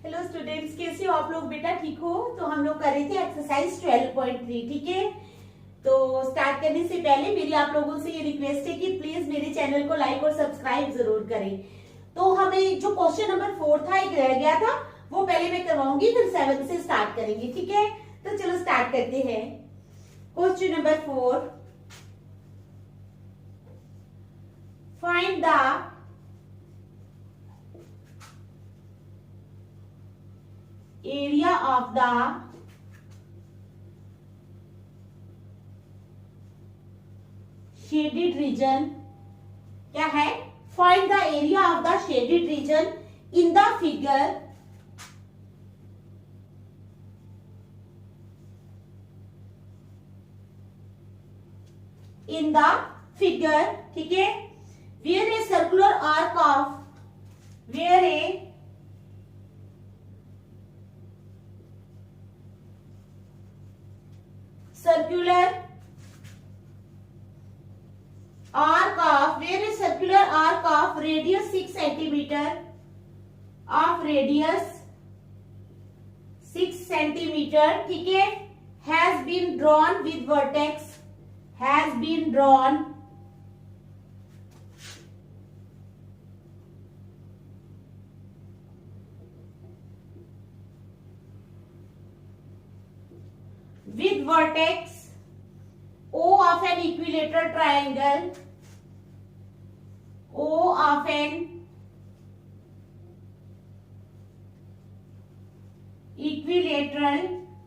Hello students, कैसे हो आप लोग? बेटा ठीक हो? तो हम लोग कर रहे थे एक्सरसाइज 12.3। ठीक है, तो स्टार्ट करने से पहले मेरी आप लोगों से ये रिक्वेस्ट है कि प्लीज मेरे चैनल को लाइक और सब्सक्राइब जरूर करें। तो हमें जो क्वेश्चन नंबर 4 था, एक रह गया था, वो पहले मैं करवाऊंगी, फिर 7 से स्टार्ट करेंगे। ठीक है, तो चलो स्टार्ट करते हैं। Question number 4, find the area of the shaded region। क्या है? find the area of the shaded region in the figure ठीक है, where a circular arc of where a circular arc of where a circular arc of radius 6 centimeter ठीक है, has been drawn with vertex O of an equilateral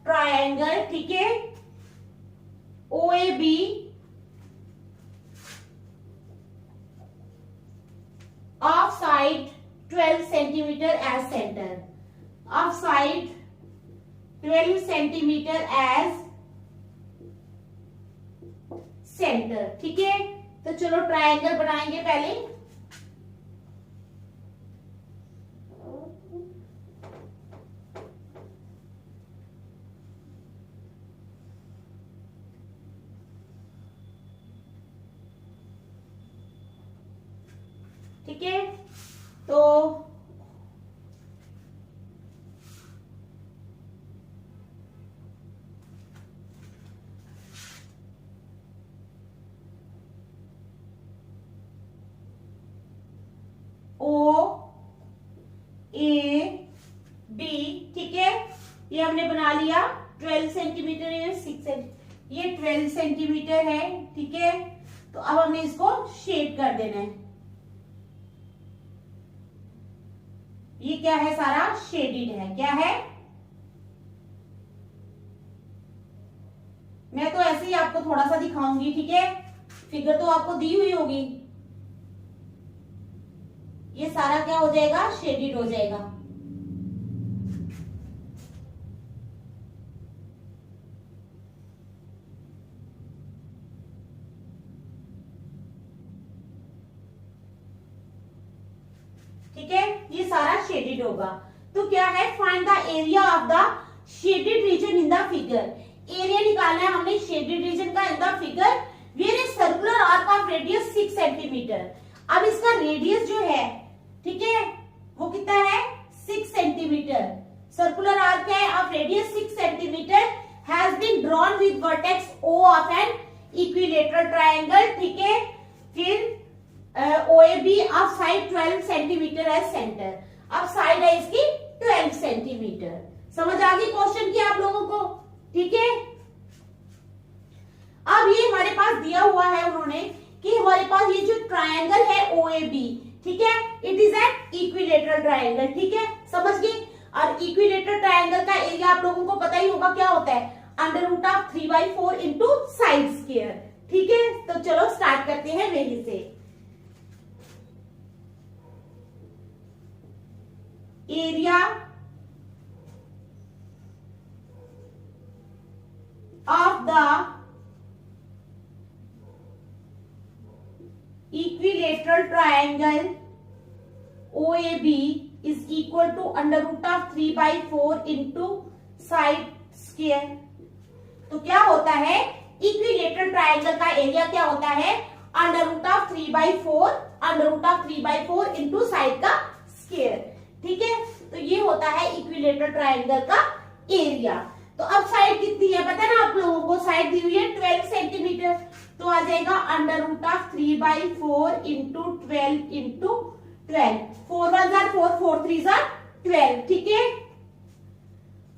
triangle, ठीक है, OAB of side 12 centimeter as center, of side 12 centimeter as centre. ठीक है, तो चलो triangle बनाएंगे पहले। ठीक है, तो OAB, ठीक है, ये हमने बना लिया। 12 सेंटीमीटर, ये 6 सेंटीमीटर, ये 12 सेंटीमीटर है। ठीक है, तो अब हमने इसको शेड कर देना है। ये क्या है? सारा शेडेड है। क्या है? मैं तो ऐसे ही आपको थोड़ा सा दिखाऊंगी। ठीक है, फिगर तो आपको दी हुई होगी। ये सारा क्या हो जाएगा? शेडेड हो जाएगा। ठीक है, ये सारा शेडेड होगा। तो क्या है? Find the area of the shaded region in the figure. Area निकालना है हमने शेडेड रीजन का in the figure where a circular arc of radius 6 centimetre. अब इसका रेडियस जो है, ठीक है, वो कितना है? 6 सेंटीमीटर। सर्कुलर आर्क है of radius 6 centimetre has been drawn with vertex O of an equilateral triangle. ठीक है, फिर OAB of side 12 centimetre as centre. अब साइड है इसकी 12 सेंटीमीटर। समझ आ गई क्वेश्चन की आप लोगों को? ठीक है, अब ये हमारे पास दिया हुआ है उन्होंने कि हमारे पास ये जो ट्रायंगल है OAB, ठीक है, it is an equilateral triangle. ठीक है, समझ गए? और इक्विलेटरल ट्रायंगल का एरिया आप लोगों को पता ही होगा क्या होता है, √of 3/4 इंटू साइड स्क्वायर। ठीक है, तो चलो स्टार्ट करते हैं वहीं से। Area of the equilateral triangle OAB is equal to √of 3/4 into side square. तो क्या होता है? इक्विलेटरल ट्रायंगल का एरिया क्या होता है? √of 3/4 इंटू साइड का स्क्वायर। ठीक है, तो ये होता है इक्विलेटरल ट्रायंगल का एरिया। तो अब साइड कितनी है पता है ना आप लोगों को, साइड दी हुई है 12 सेंटीमीटर, तो आ जाएगा √3/4 इंटू 12 इंटू 12, 4 1 जार 4, 4 3 जार 12, ठीक है,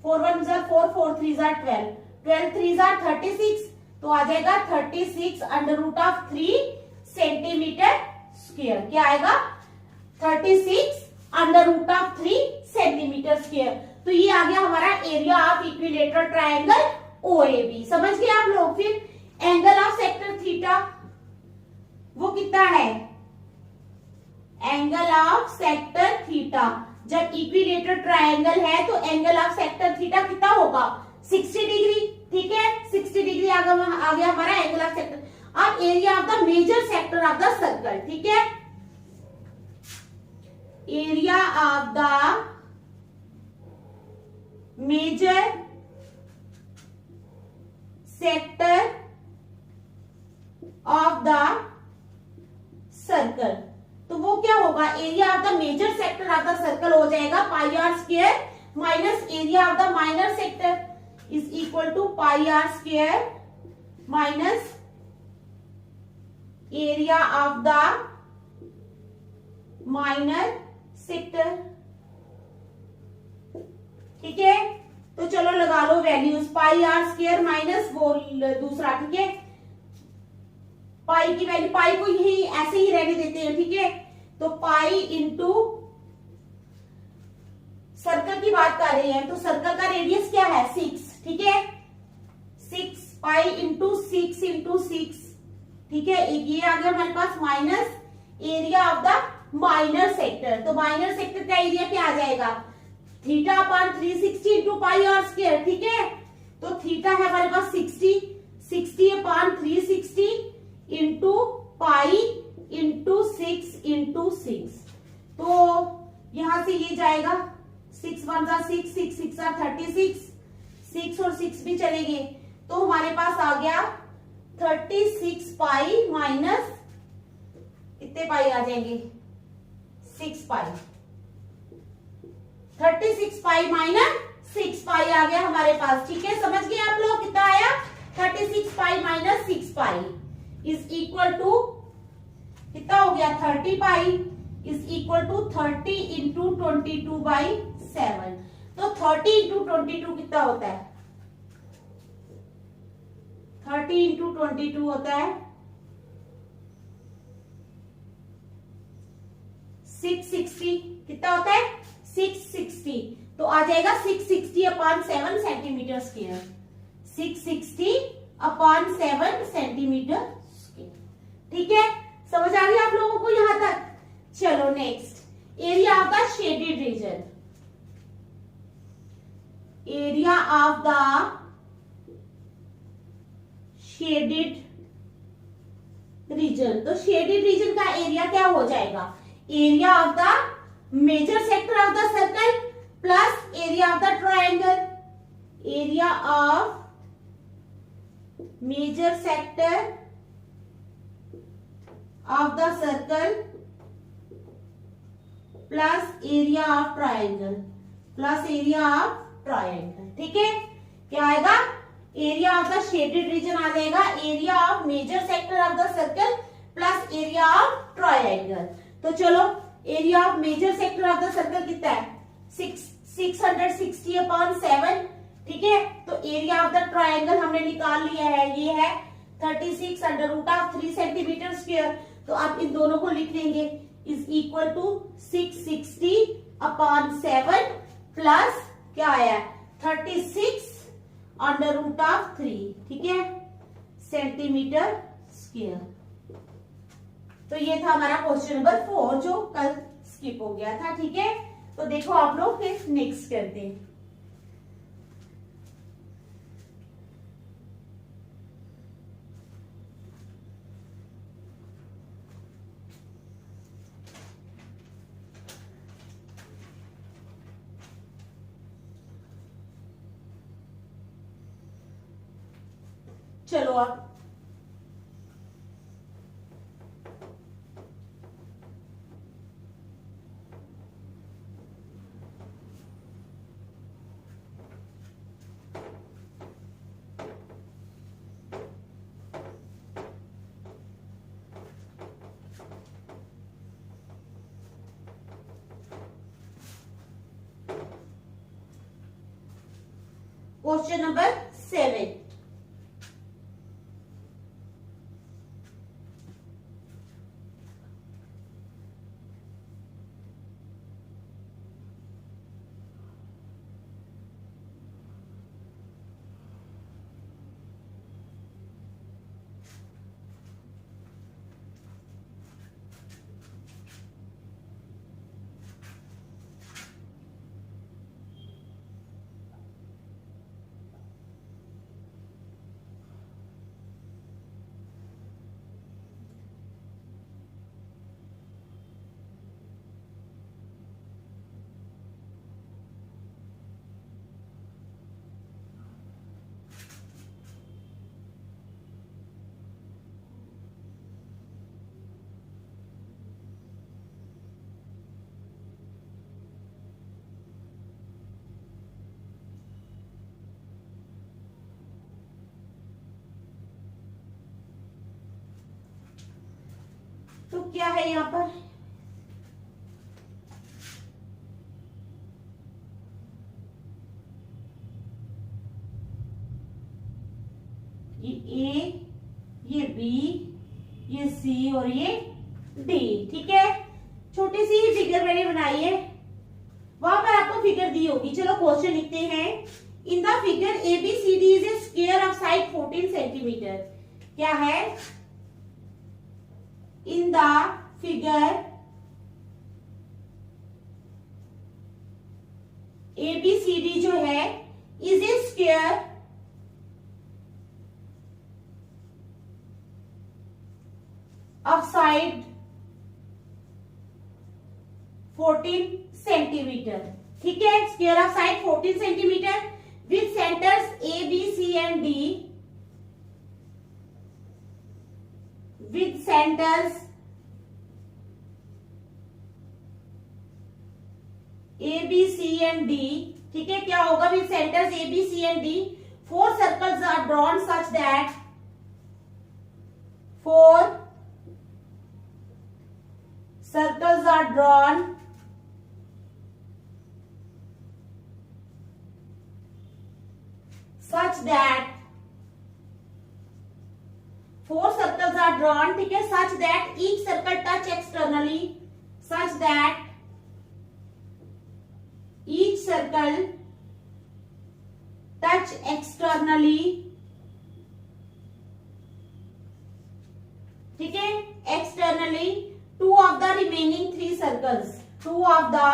4 1 जार 4, 4 3 जार 12, 12 3 जार 36, तो आ जाएगा 36 √3 सेंटीमीटर स्क्वायर। क्या आएगा 36 √3 सेंटीमीटर स्क्वायर। तो ये आ गया हमारा area of equilateral triangle OAB. समझ गए आप लोग। फिर एंगल ऑफ सेक्टर थीटा वो कितना है, एंगल ऑफ सेक्टर थीटा, जब इक्विलेटरल ट्रायंगल है तो एंगल ऑफ सेक्टर थीटा कितना होगा 60 डिग्री, ठीक है, 60 डिग्री आ गया हमारा एंगल ऑफ सेक्टर। अब area of the major sector of the circle, ठीक है, area of the major sector of the circle, तो वो क्या होगा, area of the major sector of the circle हो जाएगा pi are square minus area of the minor sector is equal to pi are square minus area of the minor sector, ठीक है। तो चलो लगा लो values, pi are square minus वो दूसरा, ठीक है, पाई की वैल्यू, पाई को यही ऐसे ही रहने देते हैं, ठीक है, तो पाई इंटू सर्कल की बात कर रहे हैं तो सर्कल का रेडियस क्या है 6, ठीक है, 6 पाई इंटू 6 इंटू 6, ठीक है, ये आ गया हमारे पास minus area of the minor sector, तो माइनर सेक्टर का एरिया क्या आ जाएगा theta upon 360 into pi are square, ठीक है, तो थीटा है हमारे पास 60 upon 360 into pi into 6 into 6, तो यहां से ये जाएगा 6 1 जा 6, 6 6 जा 36, 6 और 6 भी चलेंगे, तो हमारे पास आ गया 36 पाई माइनस कितने पाई आ जाएंगे 6 पाई, 36 पाई माइनस 6 पाई आ गया हमारे पास, ठीक है, समझ गए आप लोग कितना आया 36 pi minus 6 pi is equal to कितना हो गया 30 pi is equal to 30 into 22/7, तो 30 इंटू 22 कितना होता है 30 इंटू 22 होता है 660, कितना होता है 660, तो आ जाएगा 660 upon 7 centimetre square, 660 upon 7 centimetre square, ठीक है, समझ आ गया आप लोगों को यहां तक। चलो next, area of the shaded region, area of the shaded region, तो शेडेड रीजन का एरिया क्या हो जाएगा, area of the major sector of the circle plus area of the triangle, area of major sector of the circle plus area of triangle, plus area of triangle, ठीक है, क्या आएगा area of the shaded region आ जाएगा area of major sector of the circle plus area of triangle. तो चलो area of major sector of the circle कितना है 660 अपॉन 7, ठीक है, तो एरिया ऑफ द ट्रायंगल हमने निकाल लिया है, ये है 36 √3 सेंटीमीटर स्क्वायर, तो आप इन दोनों को लिख लेंगे is equal to 660 upon 7 plus क्या आया 36 √3, ठीक है, सेंटीमीटर स्क्वायर। तो ये था हमारा क्वेश्चन नंबर 4 जो कल स्किप हो गया था, ठीक है, तो देखो आप लोग फिर नेक्स्ट करते हैं। चलो अब क्वेश्चन नंबर 7। तो क्या है यहाँ पर, ये ए, ये बी, ये सी और ये डी। ठीक है, छोटी सी ही फिगर मैंने बनाई है, वहां पर आपको फिगर दी होगी। चलो क्वेश्चन लिखते हैं। इन the figure ABCD is a square of side 14 centimetre. क्या है? इन द फिगर ABCD जो है is a square of side 14 centimetre. ठीक है, square of side 14 centimetre with centres A, B, C and D, with centers A, B, C and D। ठीक है, क्या होगा? with centers A, B, C and D, 4 circles are drawn such that 4 circles are drawn such that 4 circles are drawn। ठीक है, such that each circle touch externally, such that each circle touch externally। ठीक है, externally 2 of the remaining 3 circles, 2 of the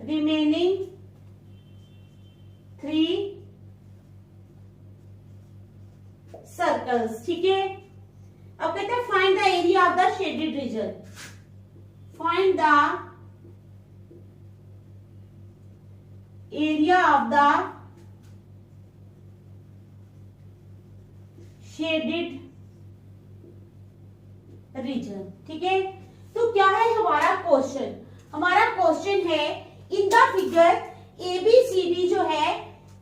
remaining 3 circles. ठीक है, अब कहते हैं find the area of the shaded reason. Find the area of the shaded reason. ठीक है, तो क्या है हमारा क्वेश्चन? हमारा क्वेश्चन है इन द फिगर ABCD जो है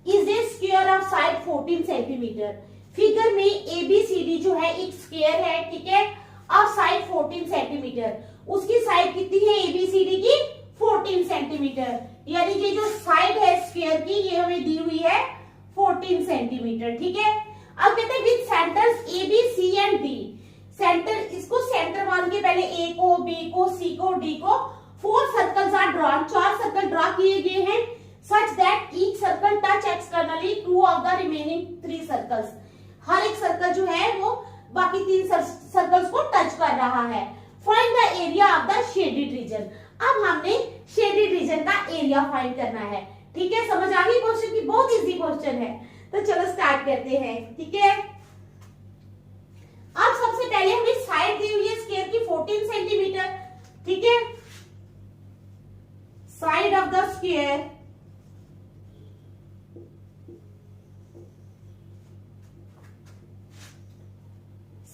is a square of side 14 centimetre. Figure में ABCD जो है एक स्क्वायर है। ठीक है, ऑफ साइड 14 सेंटीमीटर। उसकी साइड कितनी है ABCD की? 14 सेंटीमीटर। यानी कि जो साइड है स्क्वायर की ये हमें दी हुई है 14 सेंटीमीटर। ठीक है, अब कहते हैं with centres A, B, C and D। Centre, इसको सेंटर मान के पहले A को, B को, C को, D को 4 circles are drawn, 4 circle draw किए गए हैं such that each circle touch externally 2 of the remaining 3 circles. हर एक सर्कल जो है वो बाकी 3 सर्कल्स को टच कर रहा है। Find the area of the shaded reason. अब हमने शेडेड रीजन का एरिया फाइंड करना है। ठीक है, समझ आ गई क्वेश्चन की? बहुत इजी क्वेश्चन है। तो चलो स्टार्ट करते हैं। ठीक है, अब सबसे पहले हमें साइड दी हुई है स्क्वायर की 14 सेंटीमीटर। ठीक है, side of the square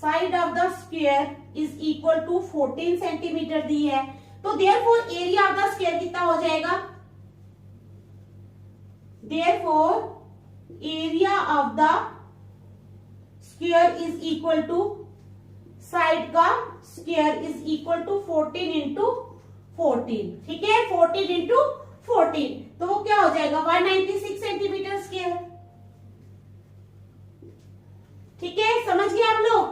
side of the square is equal to 14 centimetre दी है। तो therefore area of the square कितना हो जाएगा? Therefore area of the square is equal to side का square is equal to 14 into 14, ठीक है, 14 into 14, तो वो क्या हो जाएगा 196 सेंटीमीटर स्क्वायर, ठीक है, समझ गए आप लोग।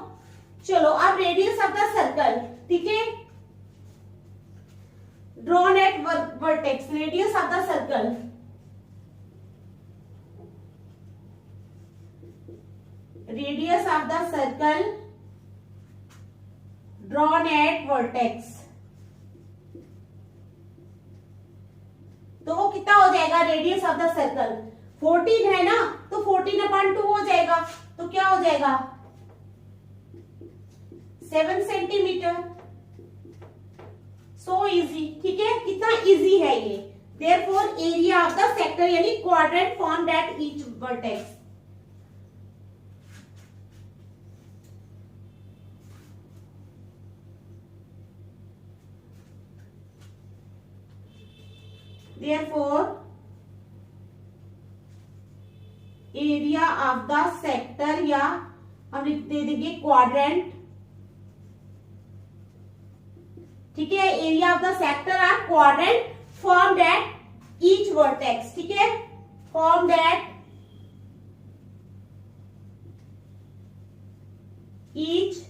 चलो अब रेडियस ऑफ द सर्कल, ठीक है, drawn at vertex, radius of the circle, radius of the circle drawn at vertex, तो वो कितना हो जाएगा रेडियस ऑफ द सर्कल, 14 है ना, तो 14/2 हो जाएगा, तो क्या हो जाएगा 7 सेंटीमीटर। सो इजी, ठीक है, कितना इजी है ये। Therefore area of the sector यानी quadrant formed at each vertex, therefore area of the sector, या हम दे देंगे क्वाड्रेंट, ठीक है, area of the sector or quadrant formed at each vertex, ठीक है, फॉर्म्ड एट ईच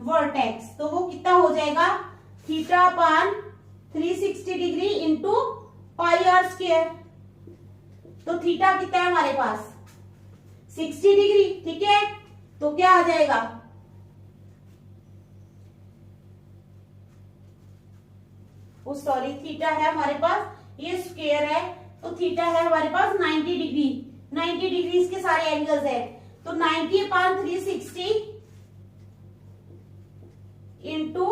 वर्टेक्स, तो वो कितना हो जाएगा theta upon 360 degree into pi are square, तो थीटा कितना है हमारे पास 60 डिग्री, ठीक है, तो क्या आ जाएगा सॉरी थीटा है हमारे पास, ये स्क्वायर है, तो थीटा है हमारे पास 90 डिग्री, 90 डिग्री इसके सारे एंगल्स है, तो 90/360 इंटू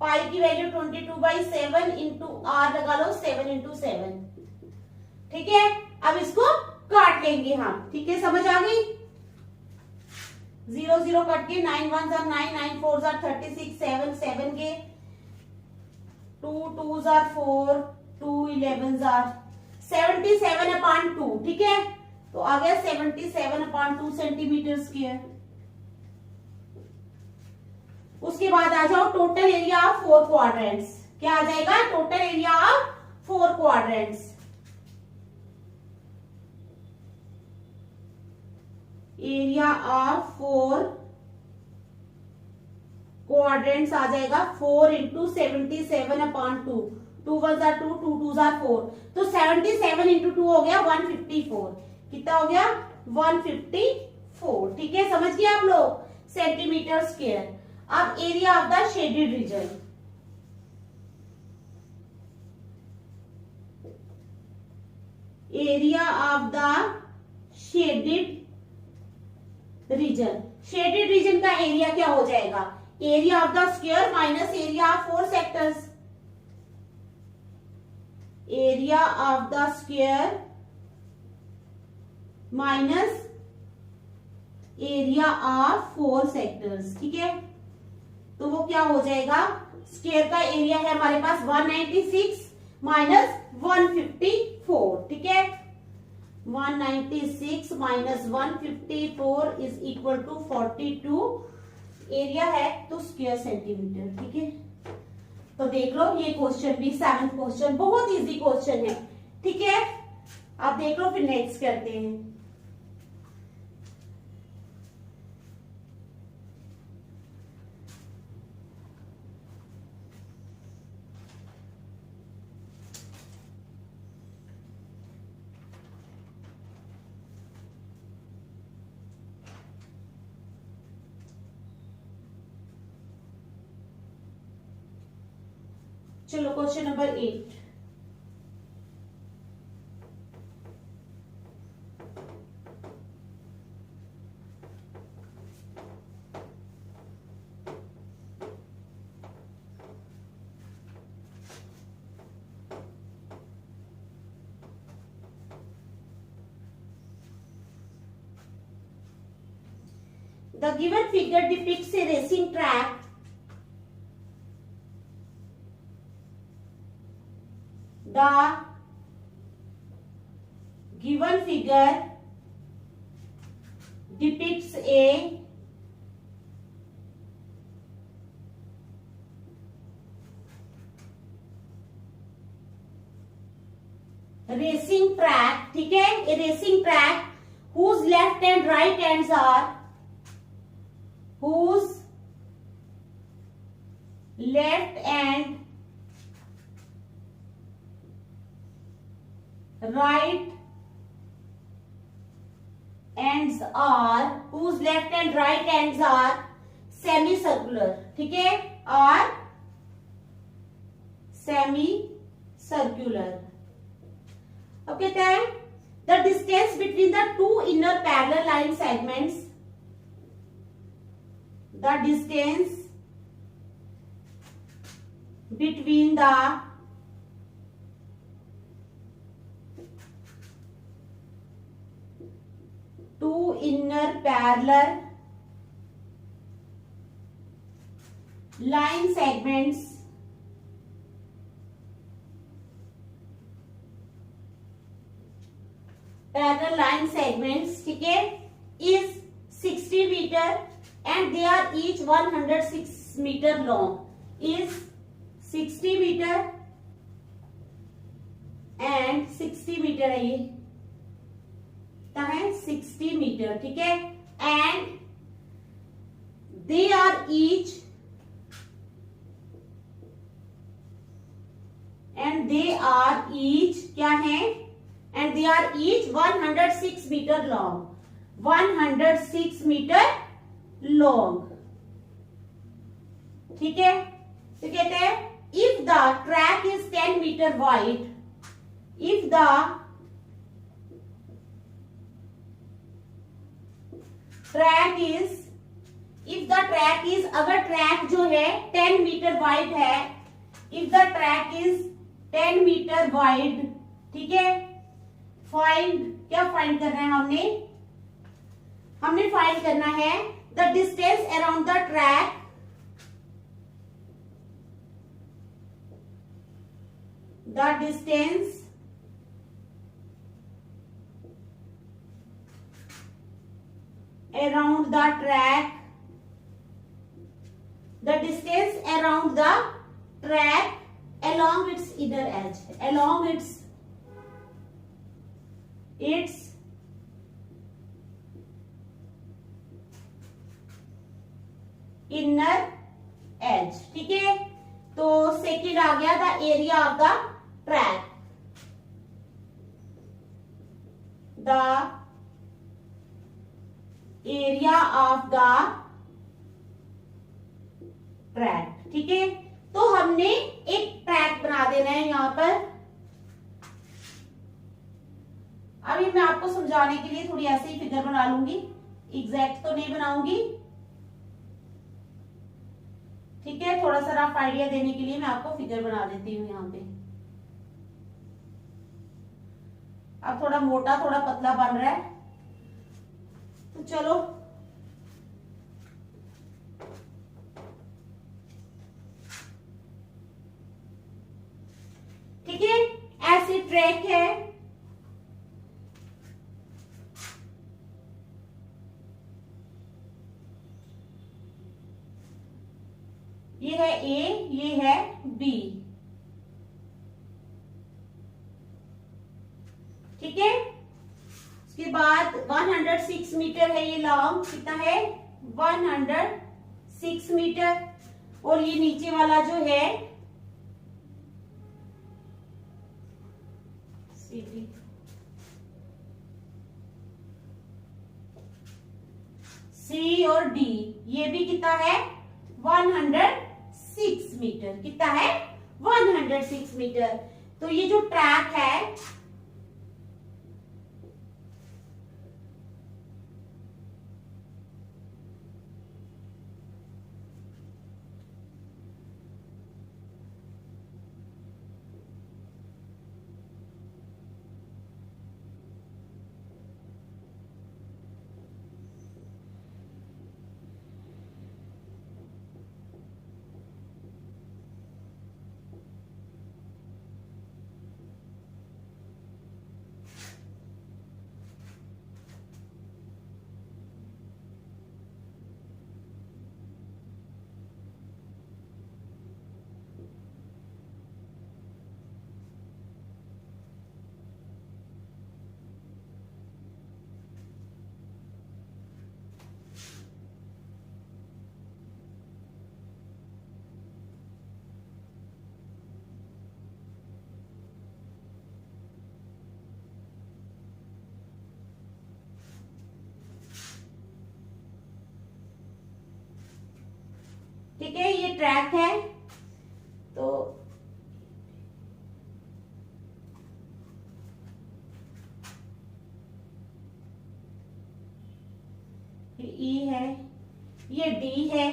पाई की वैल्यू 22/7 इंटू आर लगा लो 7 इंटू 7, ठीक है, अब इसको काट लेंगे हम, ठीक है, समझ आ गई, 0 0 कट के 9 1 9 9 4 36 7 7 के 2 2 4 2 11 77/2, ठीक है, तो आ गया 77/2 सेंटीमीटर स्क्वायर। उसके बाद आ जाओ टोटल एरिया ऑफ 4 क्वाड्रेंट्स, क्या आ जाएगा total area of 4 quadrants, area of 4 quadrants आ जाएगा 4 इंटू 77/2, 2 1 2 2 2 4, तो 77 इंटू 2 हो गया 154, कितना हो गया 154, ठीक है, समझ गए आप लोग, सेंटीमीटर स्क्वायर। अब area of the shaded region, area of the shaded reason, shaded region का एरिया क्या हो जाएगा area of the square minus area of 4 sectors, area of the square minus area of 4 sectors, ठीक है, तो वो क्या हो जाएगा स्क्वायर का एरिया है हमारे पास 196 माइनस 154, ठीक है, 196 minus 154 is equal to 42, area है तो स्क्वायर सेंटीमीटर, ठीक है, तो देख लो ये क्वेश्चन भी 7th क्वेश्चन बहुत इजी क्वेश्चन है, ठीक है, आप देख लो फिर नेक्स्ट करते हैं। चलो question number 8, the given figure depicts a racing track the given figure depicts a ठीक है, a racing track whose left and right ends are, whose left and right ends are, whose left and right ends are semicircular, ठीक है, और semicircular. अब कहते हैं the distance between the two inner parallel line segments, the distance between the two inner parallel line segments ठीक है, is 60 meter and they are each 106 meter long, is 60 meter and 60 meter है ये, है 60 metre, ठीक है, and they are each क्या है, and they are each 106 metre long, 106 metre long, ठीक है. तो कहते हैं if the track is 10 metre wide, if the track is, अगर ट्रैक जो है 10 मीटर वाइड है, if the track is 10 metre wide, ठीक है, फाइंड, क्या फाइंड करना है हमने फाइंड करना है the distance around the track, the distance around the track, the distance around the track along its inner edge, along its inner edge, ठीक है. तो सेकेंड आ गया the area of the track, the area of the track, ठीक है. तो हमने एक track बना देना है यहां पर. अभी मैं आपको समझाने के लिए थोड़ी ऐसे ही फिगर बना लूंगी, एग्जैक्ट तो नहीं बनाऊंगी, ठीक है. थोड़ा सा रफ आइडिया देने के लिए मैं आपको फिगर बना देती हूँ यहाँ पे. अब थोड़ा मोटा थोड़ा पतला बन रहा है, तो चलो ठीक है. ऐसे ट्रैक है, ये है ए, ये है बी, ठीक है. उसके बाद 106 मीटर है ये लॉन्ग, कितना है 106 मीटर, और ये नीचे वाला जो है सी और डी, ये भी कितना है 106 मीटर, कितना है 106 मीटर. तो ये जो ट्रैक है ठीक है, ये ट्रैक है। तो ये ई है, ये डी है,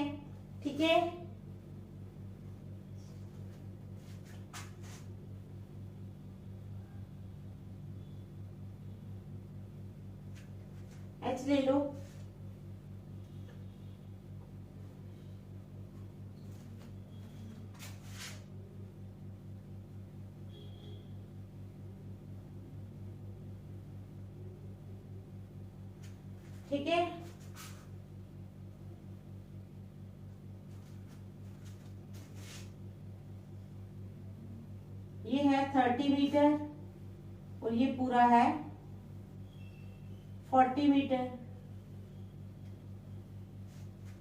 ठीक है। एच ले लो, ठीक है। ये है 30 मीटर और ये पूरा है 40 मीटर,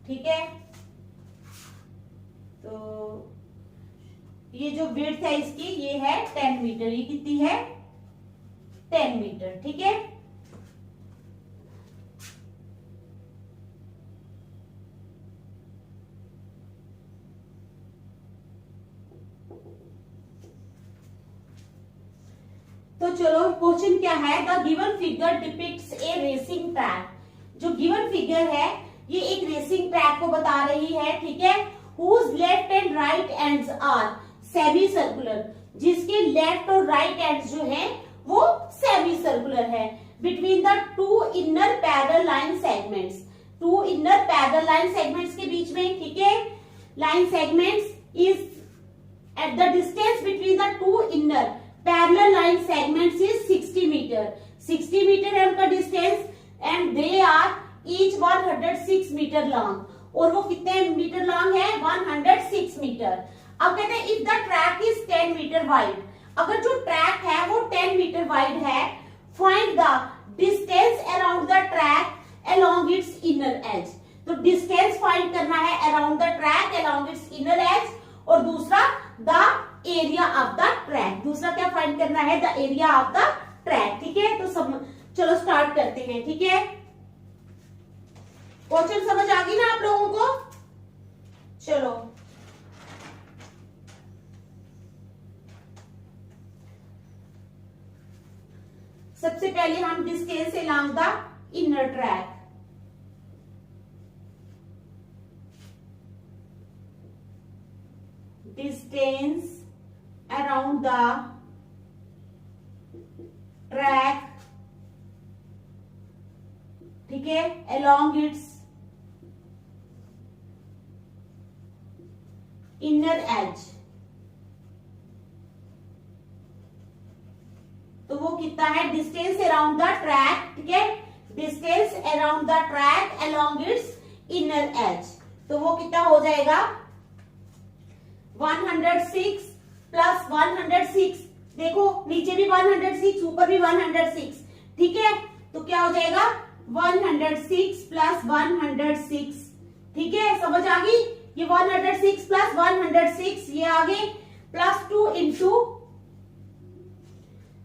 ठीक है। तो ये जो विड्थ है इसकी, ये है 10 मीटर। ये कितनी है? 10 मीटर, ठीक है। तो चलो, क्वेश्चन क्या है? The given figure depicts A racing track. जो गिवन फिगर है ये एक रेसिंग ट्रैक को बता रही है, ठीक है। Whose left and right ends are semi circular, जिसके लेफ्ट और राइट एंड्स जो है वो सेमी सर्कुलर है। Between the two inner parallel line segments, two inner parallel line segments के बीच में, ठीक है, line segments is at the distance between the two inner parallel line segments is 60 metre. 60 metre है उनका distance and they are each 106 metre long. और वो कितने मीटर लॉन्ग है? 106 मीटर। अब कहते हैं if the track is 10 metre wide, अगर जो ट्रैक है वो 10 मीटर वाइड है, find the distance around the track along its inner edge. तो डिस्टेंस फाइंड करना है around the track along its inner edge, और दूसरा the area of the track. दूसरा क्या फाइंड करना है? The area of the track, ठीक है। तो चलो स्टार्ट करते हैं, ठीक है। क्वेश्चन समझ आ गई ना आप लोगों को? चलो, सबसे पहले हम distance along the inner track. Distance around the track, ठीक है, along its inner edge। तो वो कितना है? डिस्टेंस अराउंड द ट्रैक, ठीक है, distance around the track along its inner edge। तो वो कितना हो जाएगा? 106 प्लस 106, देखो नीचे भी 106, ऊपर भी 106, ठीक है। तो क्या हो जाएगा? 106 प्लस 106, ठीक है। समझ आ गई? ये 106 प्लस 106 ये आ गए, प्लस 2 इंटू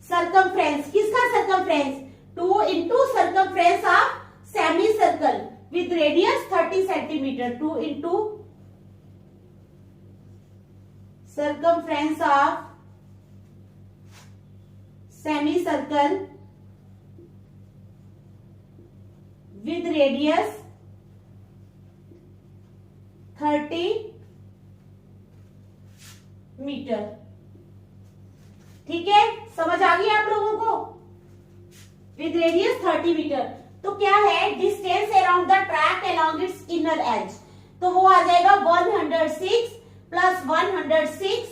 सर्कमफ्रेंस। किसका circumference? 2 into circumference of semi circle with radius 30 centimetre. 2 into circumference of semicircle with radius 30 metre, ठीक है। समझ आ गई आप लोगों को? With radius 30 metre. तो क्या है? Distance around the track along its inner edge. तो वो आ जाएगा 106 plus 106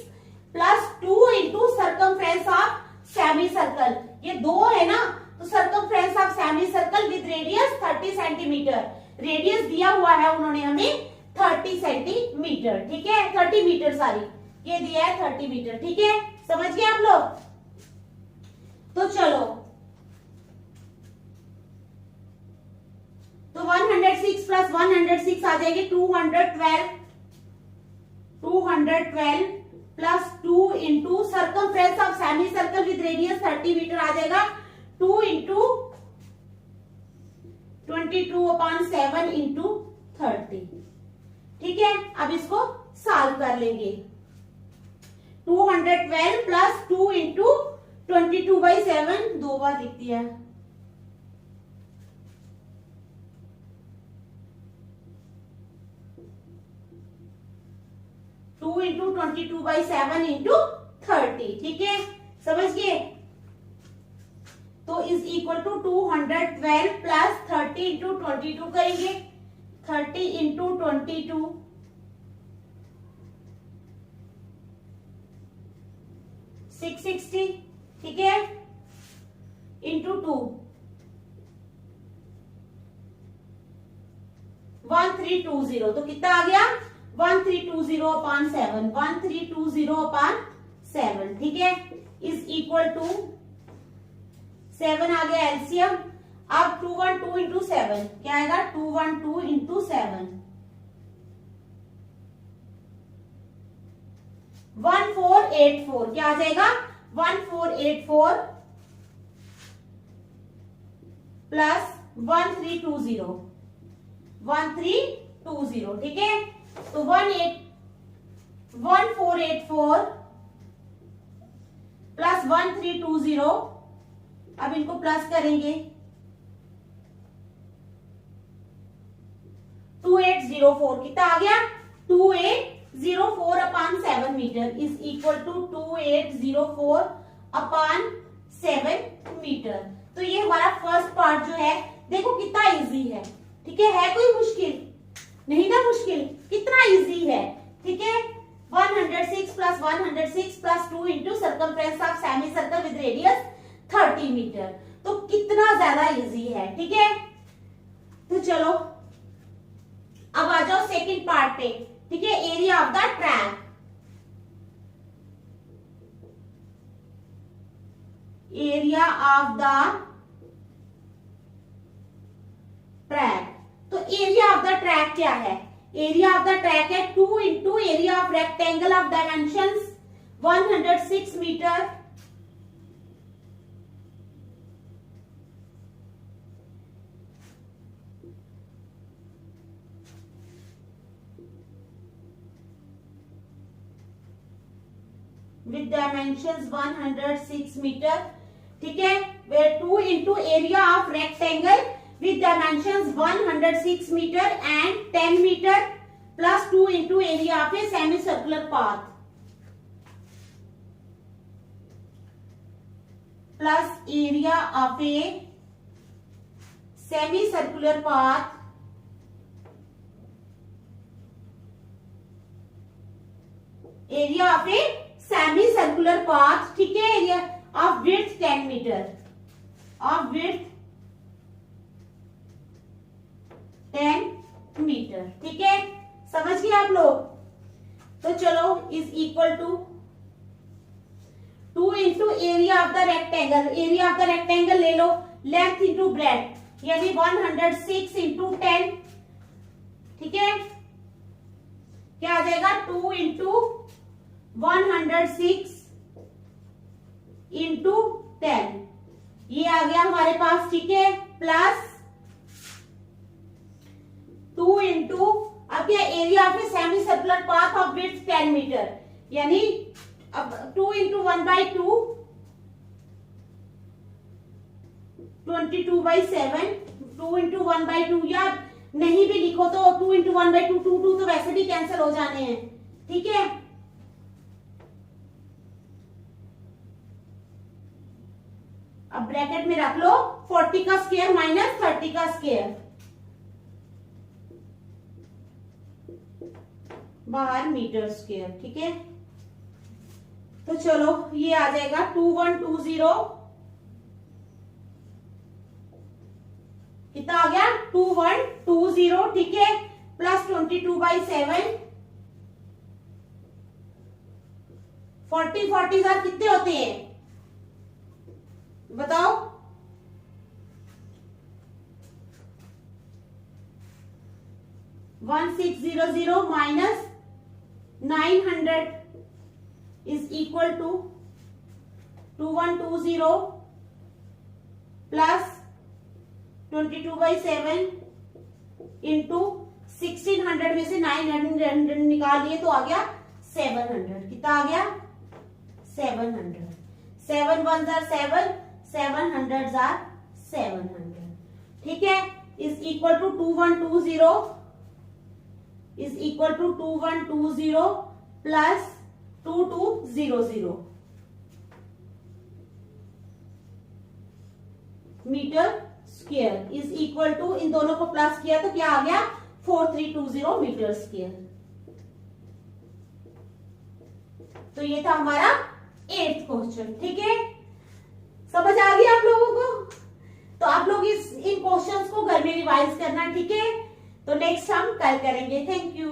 plus 2 into circumference of semi circle. ये 2 है ना, तो circumference of semi circle with radius 30 centimetre. Radius दिया हुआ है उन्होंने हमें 30 सेंटीमीटर, ठीक है, 30 मीटर, सॉरी ये दिया है 30 मीटर, ठीक है। समझ गए आप लोग? तो चलो, तो 106 प्लस 106 आ जाएगी 212 plus 2 into circumference of semi circle with radius 30 metre आ जाएगा 2 इंटू 22/7 इंटू 30, ठीक है, अब इसको सॉल्व कर लेंगे। 212 प्लस 2 इंटू 22/7, 2 बार लिख दिया। 2 इंटू 22/7 इंटू 30, ठीक है, समझ गए। तो is equal to 212 plus 30 into 22 करेंगे। 30 इंटू 22 660, ठीक है, इंटू 2 1320, तो कितना आ गया 1320/7, 1320/7, ठीक है, इज इक्वल टू 7 आ गया एलसीएम। अब 212 इंटू 7 क्या आएगा, 212 इंटू 7 1484, क्या आ जाएगा 1484 प्लस 1320, 1320, ठीक है, तो 1484 प्लस 1320, अब इनको प्लस करेंगे 2804, कितना आ गया 2804/7 metre is equal to 2804/7 metre. तो ये हमारा फर्स्ट पार्ट जो है, देखो कितना इजी है, ठीक है कोई मुश्किल नहीं ना, मुश्किल कितना इजी है, ठीक है। 106 plus 106 plus 2 into circumference of semi circle with radius 30 metre, तो कितना ज्यादा इजी है, ठीक है। तो चलो अब आ जाओ सेकंड पार्ट पे, ठीक है, area of the track. Area of the track, तो एरिया ऑफ द ट्रैक क्या है, एरिया ऑफ द ट्रैक है 2 into area of rectangle of dimensions 106 metre with dimensions 106 metre, ठीक है, where 2 into area of rectangle with dimensions 106 metre and 10 metre plus 2 into area of a semicircular path plus area of a semicircular path area of a semi circular path, ठीक है, area of width 10 metre, of width 10 metre, ठीक है, समझ गए आप लोग। तो चलो is equal to 2 into area of the rectangle, area of the rectangle ले लो, लेंथ इंटू ब्रेड, यानी 106 इंटू 10, ठीक है, क्या आ जाएगा 2 इंटू 106 इंटू 10, ये आ गया हमारे पास, ठीक है, प्लस 2 इंटू, अब क्या area of a semi circular path of width 10 metre, यानी अब 2 इंटू 1/2 22/7, 2 इंटू 1/2, या नहीं भी लिखो तो 2 इंटू 1/2, 2 तो वैसे भी कैंसिल हो जाने हैं, ठीक है। अब ब्रैकेट में रख लो 40 का स्क्वायर माइनस 30 का स्क्वायर, बाहर मीटर स्क्वायर, ठीक है। तो चलो ये आ जाएगा 2120, कितना आ गया 2120, ठीक है, प्लस 22/7, 40 कितने होते हैं बताओ, $1600 minus 900 is equal to 2120 plus 22/7 into 1600 में से 900 निकाल लिए तो आ गया 700। कितना आ गया 700। 7 1 जार 7, 700 जार 700। ठीक है, is equal to 2120 is equal to 2120 plus 2200 metre square is equal to, इन दोनों को प्लस किया तो क्या आ गया 4320 मीटर स्क्वायर। तो ये था हमारा 8th क्वेश्चन। ठीक है, समझ आ गई आप लोगों को? तो आप लोग इन क्वेश्चंस को घर में रिवाइज करना। ठीक है, तो नेक्स्ट हम कल करेंगे। Thank you.